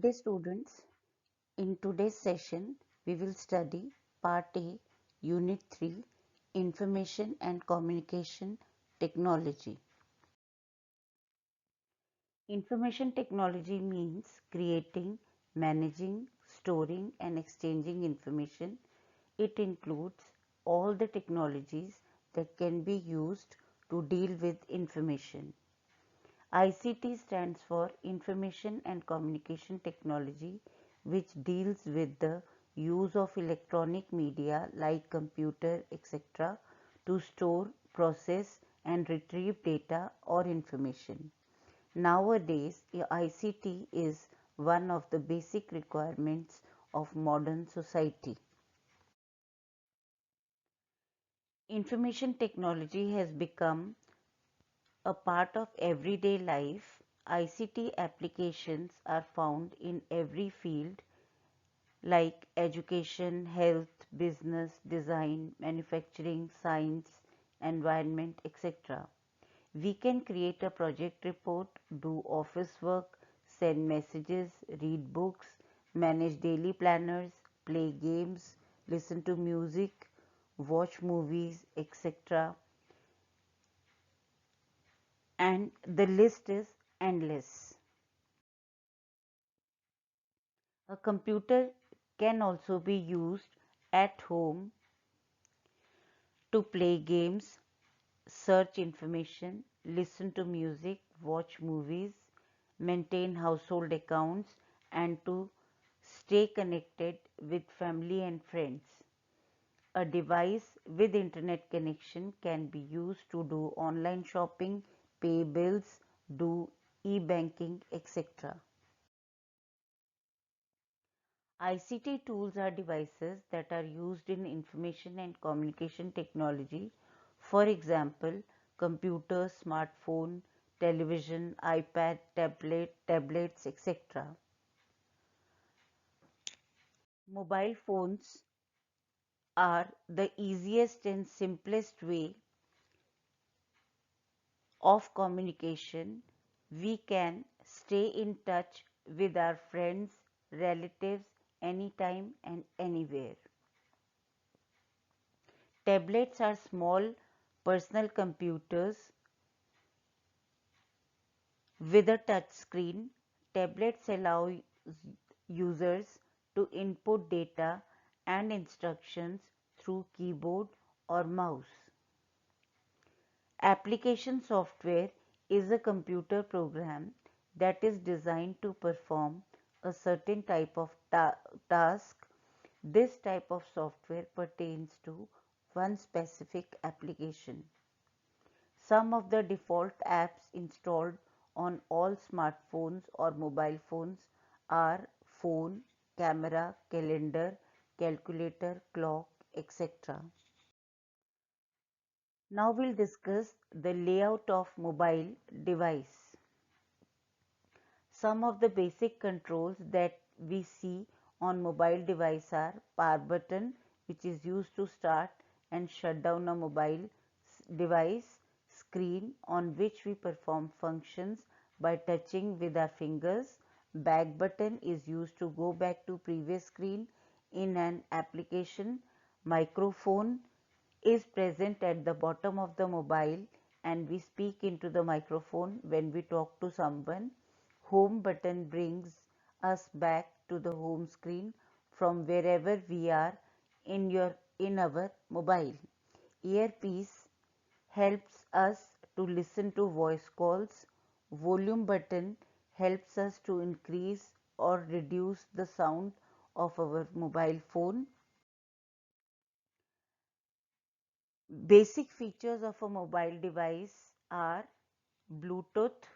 Good day, students. In today's session, we will study Part A, Unit 3, Information and Communication Technology. Information technology means creating, managing, storing, and exchanging information. It includes all the technologies that can be used to deal with information. ICT stands for Information and Communication Technology, which deals with the use of electronic media like computer, etc. to store, process and retrieve data or information. Nowadays, ICT is one of the basic requirements of modern society. Information technology has become a part of everyday life. ICT applications are found in every field like education, health, business, design, manufacturing, science, environment, etc. We can create a project report, do office work, send messages, read books, manage daily planners, play games, listen to music, watch movies, etc. And the list is endless. A computer can also be used at home to play games, search information, listen to music, watch movies, maintain household accounts, and to stay connected with family and friends. A device with internet connection can be used to do online shopping, pay bills, do e-banking, etc. ICT tools are devices that are used in information and communication technology. For example, computer, smartphone, television, iPad, tablets, etc. Mobile phones are the easiest and simplest way of communication. We can stay in touch with our friends, relatives anytime and anywhere. Tablets are small personal computers with a touch screen. Tablets allow users to input data and instructions through keyboard or mouse. Application software is a computer program that is designed to perform a certain type of task. This type of software pertains to one specific application. Some of the default apps installed on all smartphones or mobile phones are phone, camera, calendar, calculator, clock, etc. Now we'll discuss the layout of mobile device. Some of the basic controls that we see on mobile device are power button, which is used to start and shut down a mobile device, screen on which we perform functions by touching with our fingers. Back button is used to go back to previous screen in an application. Microphone is present at the bottom of the mobile and we speak into the microphone when we talk to someone. Home button brings us back to the home screen from wherever we are in our mobile. Earpiece helps us to listen to voice calls. Volume button helps us to increase or reduce the sound of our mobile phone. Basic features of a mobile device are Bluetooth,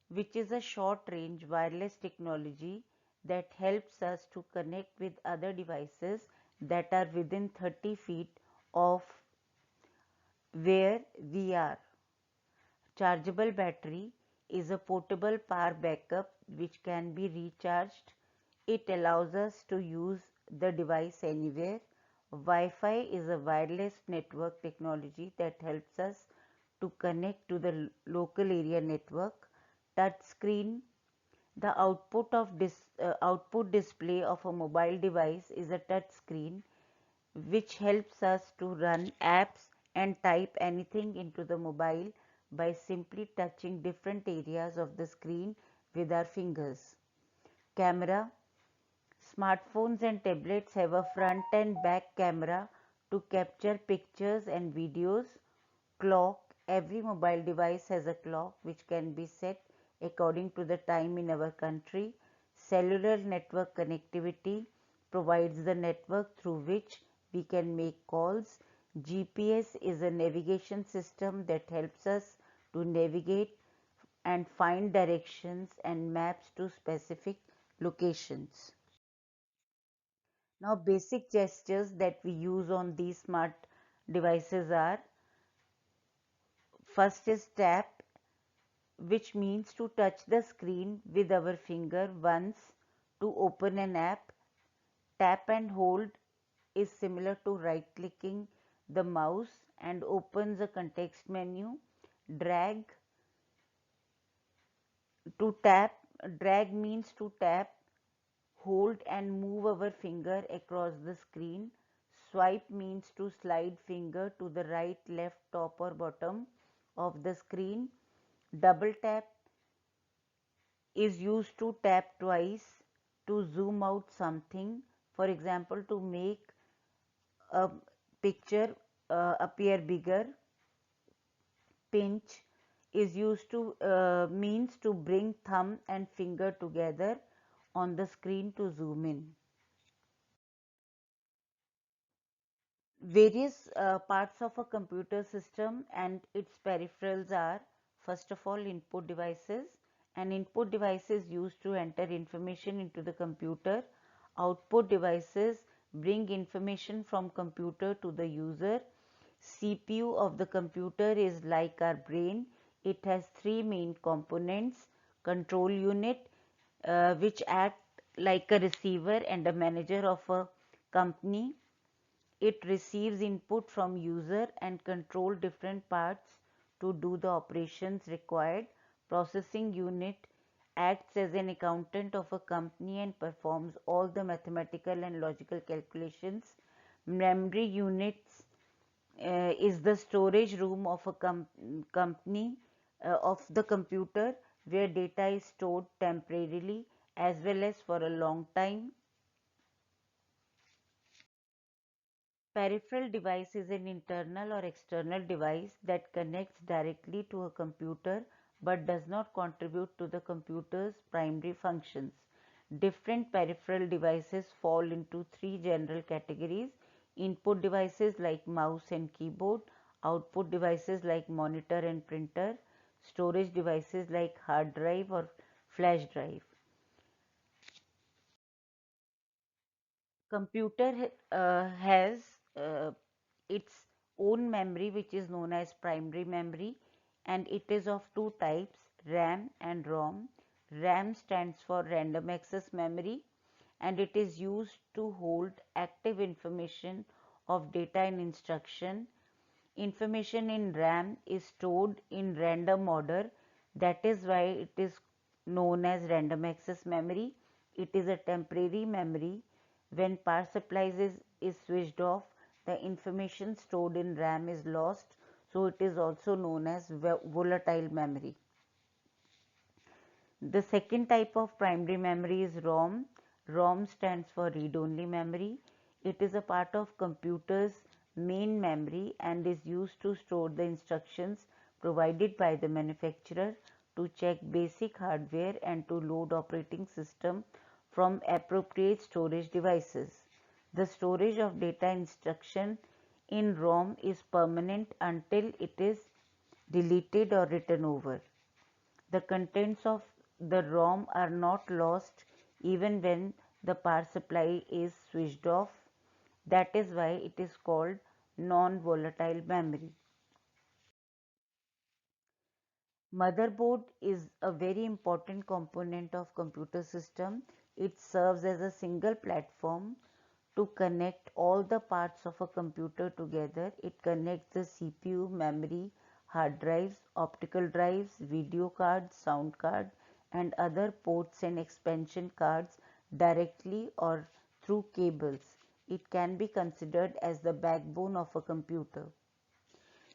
which is a short range wireless technology that helps us to connect with other devices that are within 30 feet of where we are. Chargeable battery is a portable power backup which can be recharged. It allows us to use the device anywhere. Wi-Fi is a wireless network technology that helps us to connect to the local area network. Touch screen The output display of a mobile device is a touch screen which helps us to run apps and type anything into the mobile by simply touching different areas of the screen with our fingers. Camera. Smartphones and tablets have a front and back camera to capture pictures and videos. Clock. Every mobile device has a clock which can be set according to the time in our country. Cellular network connectivity provides the network through which we can make calls. GPS is a navigation system that helps us to navigate and find directions and maps to specific locations. Now, basic gestures that we use on these smart devices are: first is tap, which means to touch the screen with our finger once to open an app. Tap and hold is similar to right clicking the mouse and opens a context menu. Drag to tap, drag means to tap, hold and move our finger across the screen. Swipe means to slide finger to the right, left, top or bottom of the screen. Double tap is used to tap twice to zoom out something. For example, to make a picture appear bigger. Pinch is used to means to bring thumb and finger together on the screen to zoom in. Various parts of a computer system and its peripherals are: first of all, input devices. An input device is used to enter information into the computer. Output devices bring information from computer to the user. CPU of the computer is like our brain. It has three main components: control unit, which act like a receiver and a manager of a company. It receives input from user and control different parts to do the operations required. Processing unit acts as an accountant of a company and performs all the mathematical and logical calculations. Memory units is the storage room of a company of the computer, where data is stored temporarily as well as for a long time. Peripheral device is an internal or external device that connects directly to a computer but does not contribute to the computer's primary functions. Different peripheral devices fall into three general categories: input devices like mouse and keyboard, output devices like monitor and printer, storage devices like hard drive or flash drive. Computer has its own memory, which is known as primary memory, and it is of two types: RAM and ROM. RAM stands for random access memory, and it is used to hold active information of data and instruction. Information in RAM is stored in random order. That is why it is known as random access memory. It is a temporary memory. When power supply is switched off, the information stored in RAM is lost, so it is also known as volatile memory. The second type of primary memory is ROM. ROM stands for read-only memory. It is a part of computer's main memory and is used to store the instructions provided by the manufacturer, to check basic hardware and to load operating system from appropriate storage devices. The storage of data instruction in ROM is permanent until it is deleted or written over. The contents of the ROM are not lost even when the power supply is switched off. That is why it is called non-volatile memory. Motherboard is a very important component of computer system. It serves as a single platform to connect all the parts of a computer together. It connects the CPU, memory, hard drives, optical drives, video cards, sound card, and other ports and expansion cards directly or through cables. It can be considered as the backbone of a computer.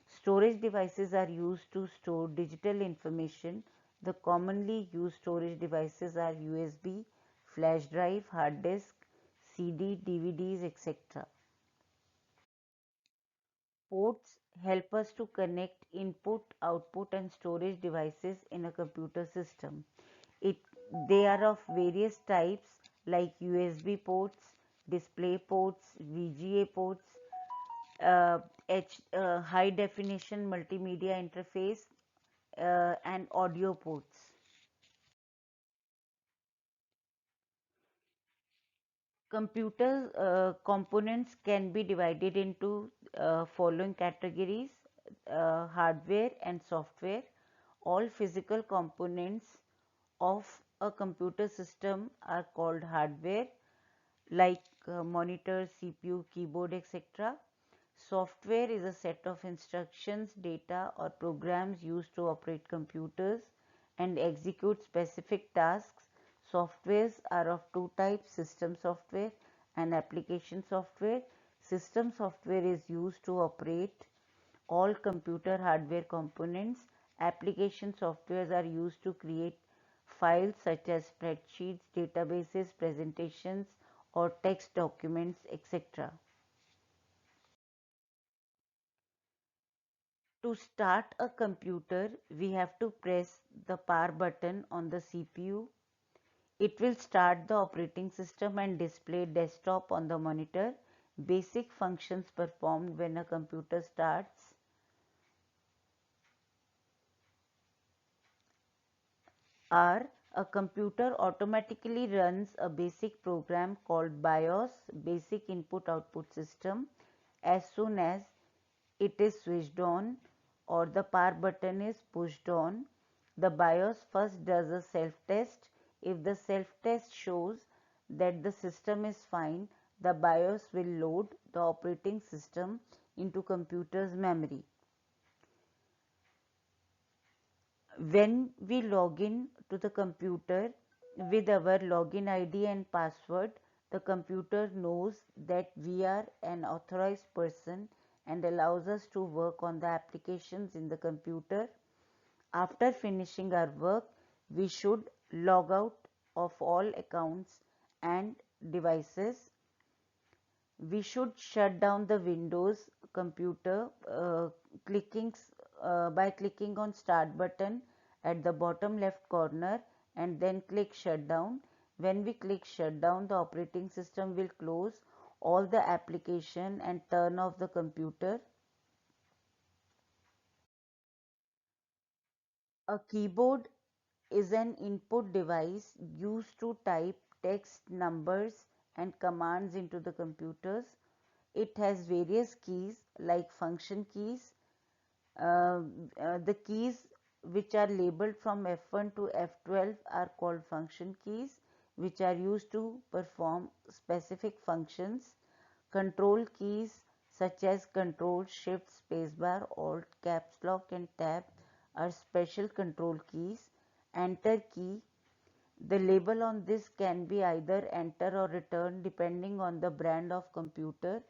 Storage devices are used to store digital information. The commonly used storage devices are USB, flash drive, hard disk, CD, DVDs, etc. Ports help us to connect input, output, and storage devices in a computer system. It, they are of various types like USB ports, display ports, VGA ports, high definition multimedia interface, and audio ports. Computer components can be divided into following categories: hardware and software. All physical components of a computer system are called hardware, like monitor, CPU, keyboard, etc. Software is a set of instructions, data, or programs used to operate computers and execute specific tasks. Softwares are of two types: system software and application software. System software is used to operate all computer hardware components. Application softwares are used to create files such as spreadsheets, databases, presentations, or text documents, etc. To start a computer, we have to press the power button on the CPU. It will start the operating system and display desktop on the monitor. Basic functions performed when a computer starts are: a computer automatically runs a basic program called BIOS, basic input output system, as soon as it is switched on or the power button is pushed on. The BIOS first does a self-test. If the self-test shows that the system is fine, the BIOS will load the operating system into computer's memory. When we log in to the computer with our login ID and password, the computer knows that we are an authorized person and allows us to work on the applications in the computer. After finishing our work, we should log out of all accounts and devices. We should shut down the Windows computer by clicking on Start button at the bottom left corner and then click Shutdown. When we click Shutdown, the operating system will close all the application and turn off the computer. A keyboard is an input device used to type text, numbers, and commands into the computers. It has various keys like function keys. The keys which are labeled from F1 to F12 are called function keys, which are used to perform specific functions. Control keys such as Control, Shift, Spacebar, Alt, Caps Lock, and Tab are special control keys. Enter key. The label on this can be either enter or return depending on the brand of computer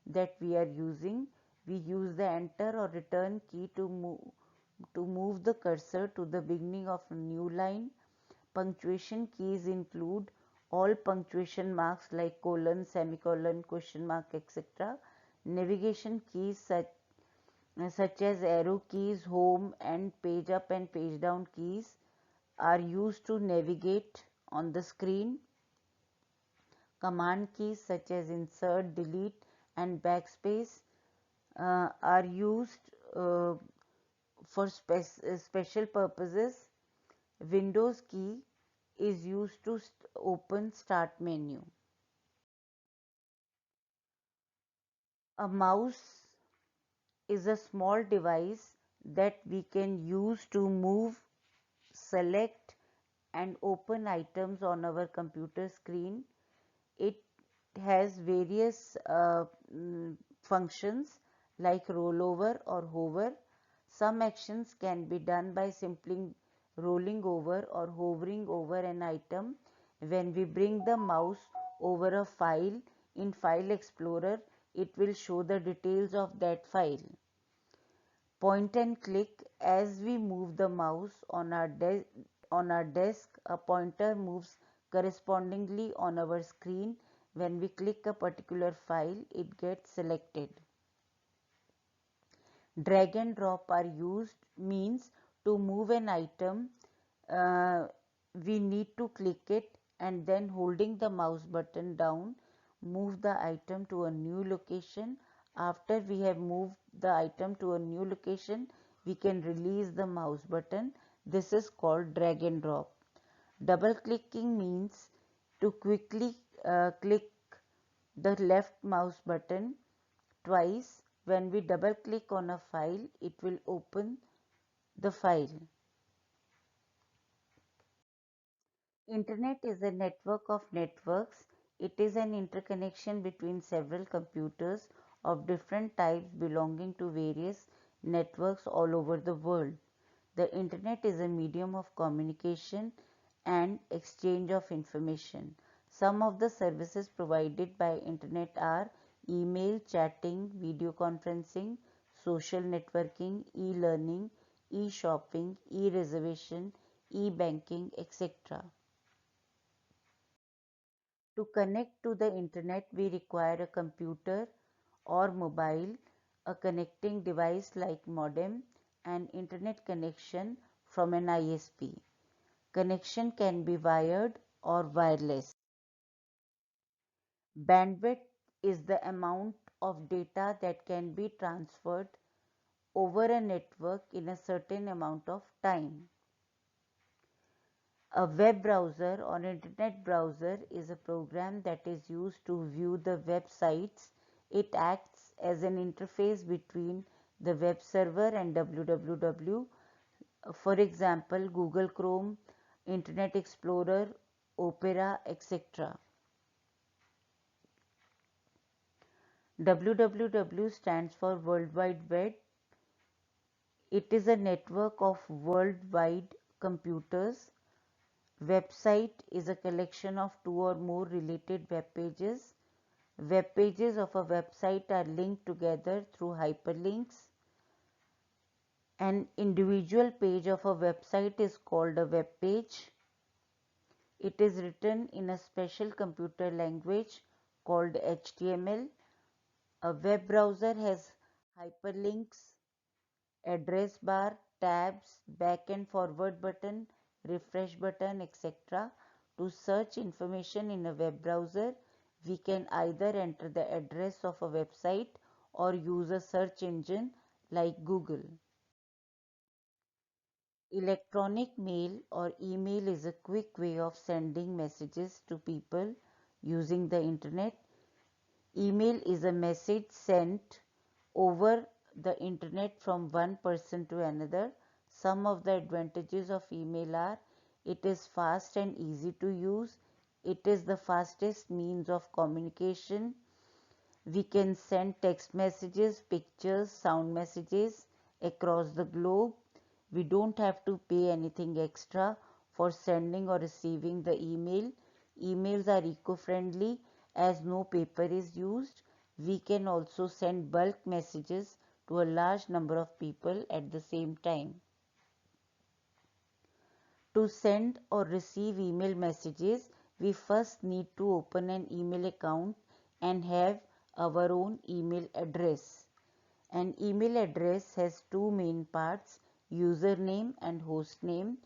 that we are using. We use the enter or return key to move the cursor to the beginning of a new line. Punctuation keys include all punctuation marks like colon, semicolon, question mark, etc. Navigation keys such as arrow keys, home, and page up and page down keys are used to navigate on the screen. Command keys such as insert, delete, and backspace are used for special purposes. Windows key is used to open start menu. A mouse is a small device that we can use to move, select, and open items on our computer screen. It has various functions like rollover or hover. Some actions can be done by rolling over or hovering over an item. When we bring the mouse over a file in File Explorer, it will show the details of that file. Point and click. As we move the mouse on our desk, a pointer moves correspondingly on our screen. When we click a particular file, it gets selected. Drag and drop are used means to move an item. We need to click it and then holding the mouse button down, move the item to a new location. After we have moved the item to a new location, we can release the mouse button. This is called drag and drop. Double clicking means to quickly click the left mouse button twice. When we double click on a file, it will open the file. Internet is a network of networks. It is an interconnection between several computers of different types belonging to various networks all over the world. The Internet is a medium of communication and exchange of information. Some of the services provided by Internet are email, chatting, video conferencing, social networking, e-learning, e-shopping, e-reservation, e-banking, etc. To connect to the Internet, we require a computer or mobile, a connecting device like modem, and Internet connection from an ISP. Connection can be wired or wireless. Bandwidth is the amount of data that can be transferred over a network in a certain amount of time. A web browser or internet browser is a program that is used to view the websites. It acts as an interface between the web server and www. For example, Google Chrome, Internet Explorer, Opera, etc. www stands for World Wide Web. It is a network of worldwide computers. Website is a collection of two or more related web pages. Web pages of a website are linked together through hyperlinks. An individual page of a website is called a web page. It is written in a special computer language called HTML. A web browser has hyperlinks, address bar, tabs, back and forward button, refresh button, etc. To search information in a web browser, we can either enter the address of a website or use a search engine like Google. Electronic mail or email is a quick way of sending messages to people using the internet. Email is a message sent over the internet from one person to another. Some of the advantages of email are: it is fast and easy to use. It is the fastest means of communication. We can send text messages, pictures, sound messages across the globe. We don't have to pay anything extra for sending or receiving the email. Emails are eco-friendly as no paper is used. We can also send bulk messages to a large number of people at the same time. To send or receive email messages, we first need to open an email account and have our own email address. An email address has two main parts, username and hostname,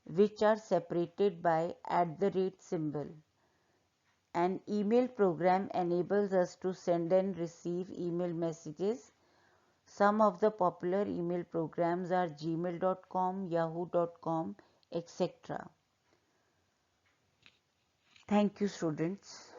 which are separated by @ symbol. An email program enables us to send and receive email messages. Some of the popular email programs are gmail.com, yahoo.com, etc. Thank you, students.